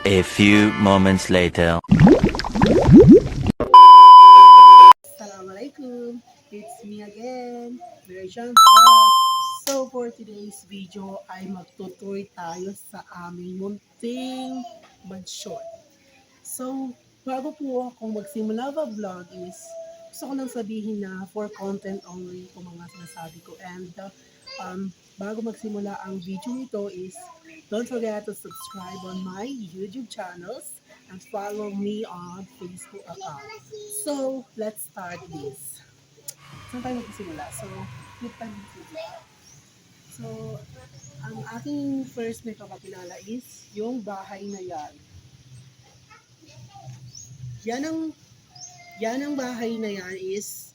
A few moments later. Assalamualaikum, it's me again, Version Vlog. So for today's video ay magtutoy tayo sa aming munting mansyon. So bago po akong magsimula sa vlog is gusto ko lang sabihin na for content only kung mga sinasabi ko, and bago magsimula ang video ito is don't forget to subscribe on my YouTube channels and follow me on Facebook account. So, let's start this. Saan tayo magsimula? So, click tayo magsimula. So, ang aking first may papakilala is yung bahay na yan. Yan ang bahay na yan is,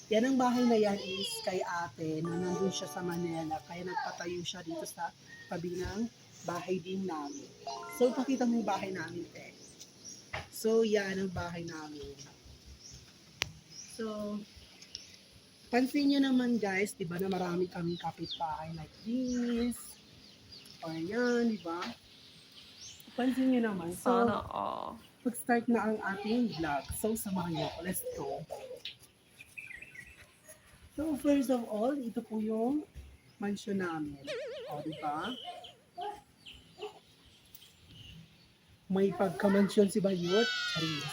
yan ang bahay na yan is kay ate na nandun siya sa Manila. Kaya nagpatayo siya dito sa tabi ng bahay din namin. So, pakita mo yung bahay namin, te. So, yan ang bahay namin. So, pansin nyo naman guys, di ba na marami kaming kapitbahay like this. O yan, di ba? Pansin nyo naman. So, Sana all. mag-start na ang ating vlog. So, samahan nyo ako. Let's go. So, first of all, ito po yung mansion namin. O, di ba? May pagka-mansion si Bayot. Charis.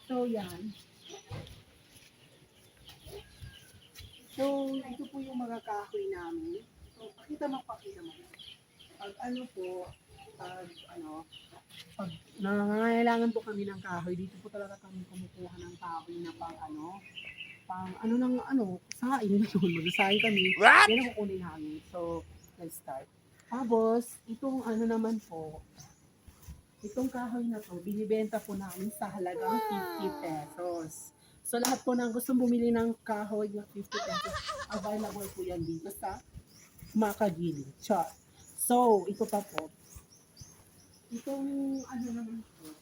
So, yan. So, ito po yung mga kahoy namin. So, pakita mo. Pag nangangailangan po kami ng kahoy, dito po talaga kami kumukuha ng kahoy na saing na yun. Mag-saing kami. Yan ang kukunin namin. So, let's start. Tapos, itong naman po, itong kahoy na to, binibenta po namin sa halagang 50 pesos. So, lahat po ng gustong bumili ng kahoy na 50 pesos, available po yan dito sa Makagili. Char. So, ito pa po. Itong naman po,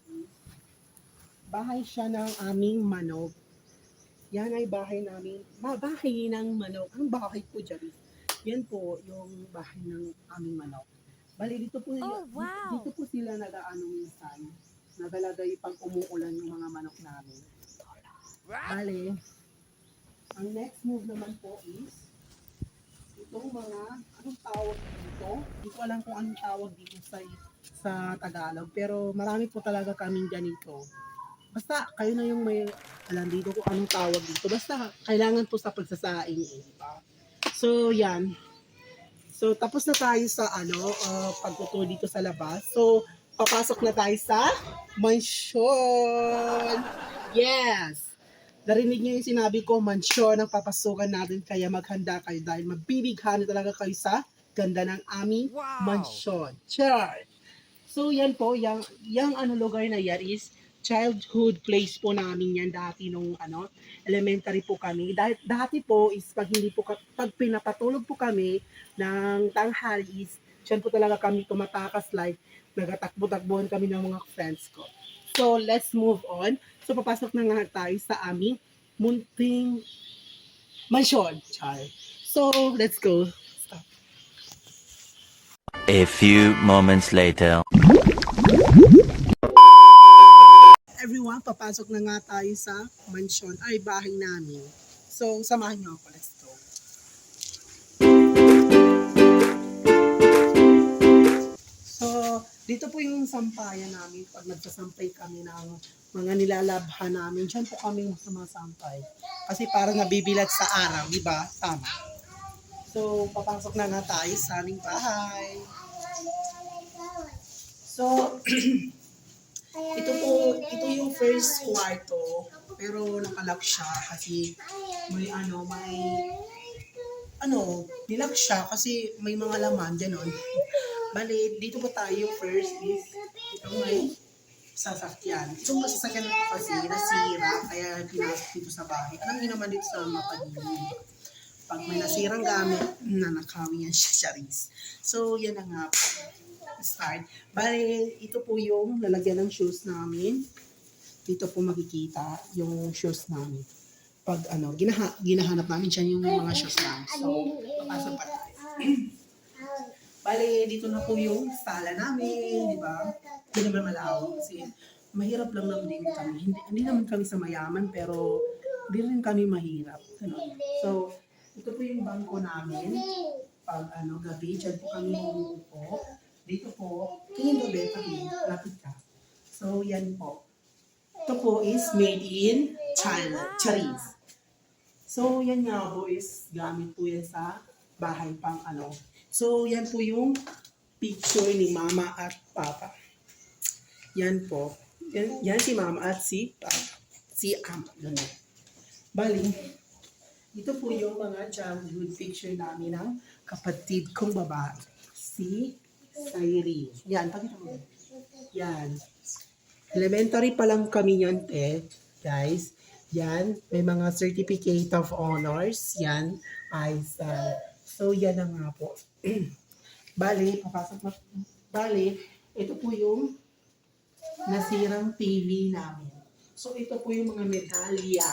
bahay siya ng aming manok. Yan ay bahay namin. Bahay ng manok. Ang bahay po dyan. Yan po yung bahay ng aming manok. Bali, dito po, dito po sila minsan. Nagalagay pag umuulan yung mga manok namin. Bali, ang next move naman po is itong mga, anong tawag dito? Hindi ko alam kung anong tawag dito sa Tagalog. Pero marami po talaga kaming ganito. Basta kayo na yung may alam dito kung anong tawag dito. Basta kailangan po sa pagsasaing. Diba? So, yan. So, tapos na tayo sa pagtuto dito sa labas. So, papasok na tayo sa mansyon. Yes! Narinig niyo yung sinabi ko, mansyon ang papasukan natin. Kaya maghanda kayo dahil mabibighani talaga kayo sa ganda ng aming mansyon. Char! So, yan po. Yung lugar na yan is childhood place po namin yan dati nung elementary po kami. Dati po is pag pinapatulog po kami ng tanghali is dyan po talaga kami tumatakas like nagatakbo-takbuhan kami ng mga friends ko. So let's move on. So papasok na nga tayo sa aming munting mansyon. So let's go. Stop. A few moments later. Everyone, papasok na nga tayo sa mansyon, ay bahay namin. So, samahan niyo ako. Let's go. So, dito po yung sampayan namin. Pag nagsasampay kami ng mga nilalabhan namin, dyan po kami sumasampay. Kasi para nabibilad sa araw, di ba? Tama. So, papasok na nga tayo sa aming bahay. So, ito yung first kwarto, pero nakalock siya kasi nilock siya kasi may mga laman, gano'n. Bali, dito po tayo first is, ito may sasakyan. Itong sasakyan na ito kasi nasira, kaya pinasok dito sa bahay. Alam niyo naman dito sa Makagili, pag may nasirang gamit, nanakawin yan siya, Charis. So, yan na nga po. Start. Bale, ito po yung lalagyan ng shoes namin. Dito po makikita yung shoes namin. Pag ginahanap namin siya yung mga shoes namin. So, papasok pa tayo. Bale, dito na po yung sala namin, di ba? Hindi naman malawak kasi mahirap lang naman din kami. Hindi naman kami sa mayaman, pero hindi rin kami mahirap. Ganun. So, ito po yung bangko namin. Pag gabi, dyan po kami umuupo. Dito po, tingin mo, Beth, lapit ka. So, yan po. Ito po is made in China, Charis. So, yan nga po is gamit po yan sa bahay pang So, yan po yung picture ni Mama at Papa. Yan po. Yan si Mama at si Papa. Si Ama. Ganun. Bali, ito po yung mga childhood picture namin ng kapatid kong babae. Si Sairi. Yan, pakita mo. Yan. Elementary pa lang kami yan, guys. Yan, may mga certificate of honors. Yan, so yan na nga po. Bali, ito po yung nasirang TV namin. So ito po yung mga medalya.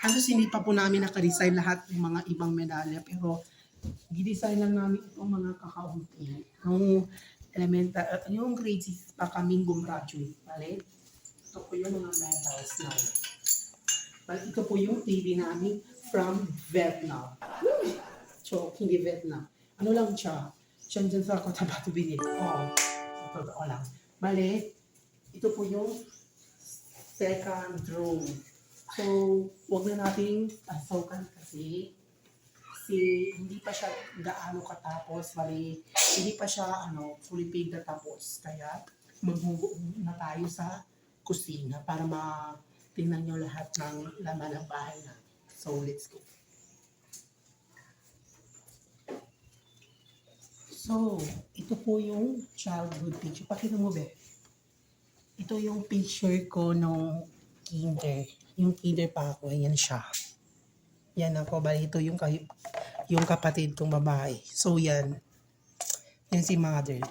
Halos hindi pa po namin naka-design lahat ng mga ibang medalya, pero gidesign lang namin itong mga kakaunti. Yung grade 6 pa kaming gumraduate. Bali, ito po yung mga medals namin. Bali, ito po yung TV namin from Vietnam. So, hindi Vietnam. Ano lang siya? Siya dyan sa Cotabato binili. Totoo lang. Bali, ito po yung second room. So, huwag na natin asokan kasi hindi pa siya gaano katapos. Bali, hindi pa siya fully paid na tapos. Kaya, mag-move na tayo sa kusina para tingnan nyo lahat ng laman ng bahay na. So, let's go. So, ito po yung childhood picture. Pakita mo, Be. Ito yung picture ko nung kinder. Yung kinder pa ako, ayan siya. Yan ako, bali ito yung kapatid kong babae. So, yan. Yan si mother.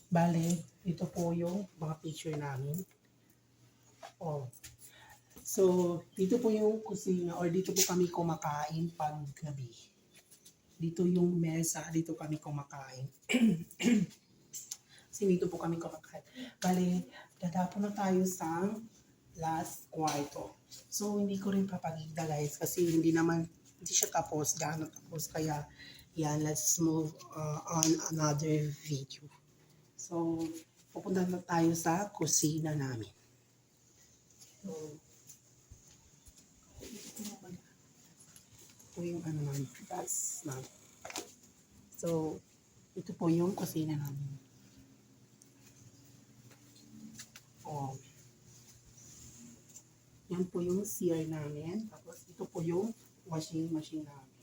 Bali, ito po yung mga picture namin. So, dito po yung kusina or dito po kami kumakain pag gabi. Dito yung mesa, dito kami kumakain. Kasi dito po kami kumakain. Bali, dadapo na tayo sa last kwarto. So, hindi ko rin papagigda guys kasi hindi siya tapos, gaano tapos. Kaya, yan, let's move on another video. So, pupunta na tayo sa kusina namin. So, ito yung namin, gas namin. So, ito po yung kusina namin. Yan po yung CR namin. Tapos, ito po yung washing machine namin.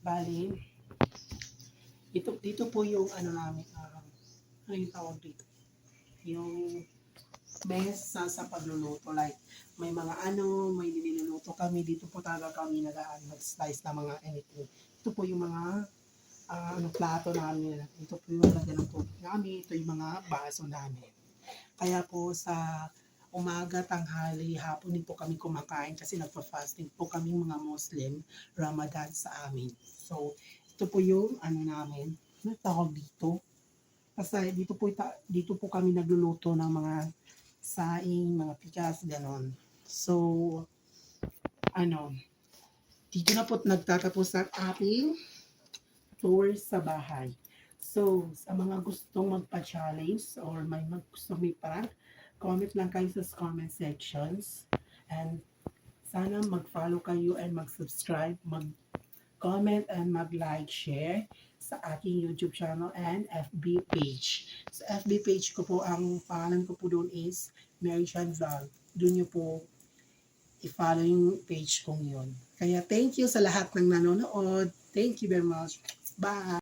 Bali, dito po yung namin, ano yung tawag dito? Yung mesa sa pagluluto. Like, may mga may niluluto kami. Dito po talaga kami nag-slice na mga anything. Ito po yung mga plato namin. Ito po yung lagyan ng tubig namin. Ito yung mga baso namin. Kaya po sa umaga, tanghali, hapon din po kami kumakain kasi nagpa-fasting po kami mga Muslim, Ramadan sa amin. So, ito po yung namin. Ano tawag dito? Kasi dito po kami nagluluto ng mga saing, mga pikas, ganon. So, dito na po nagtatapos ang ating tour sa bahay. So, sa mga gustong magpa-challenge or may gustong may prank, comment lang kayo sa comment sections. And sana mag-follow kayo and mag-subscribe, mag-comment and mag-like, share sa aking YouTube channel and FB page. Sa FB page ko po, ang pangalan ko po doon is Mary Chan Vlog. Doon nyo po i-follow yung page kong yun. Kaya thank you sa lahat ng nanonood. Thank you very much. Bye!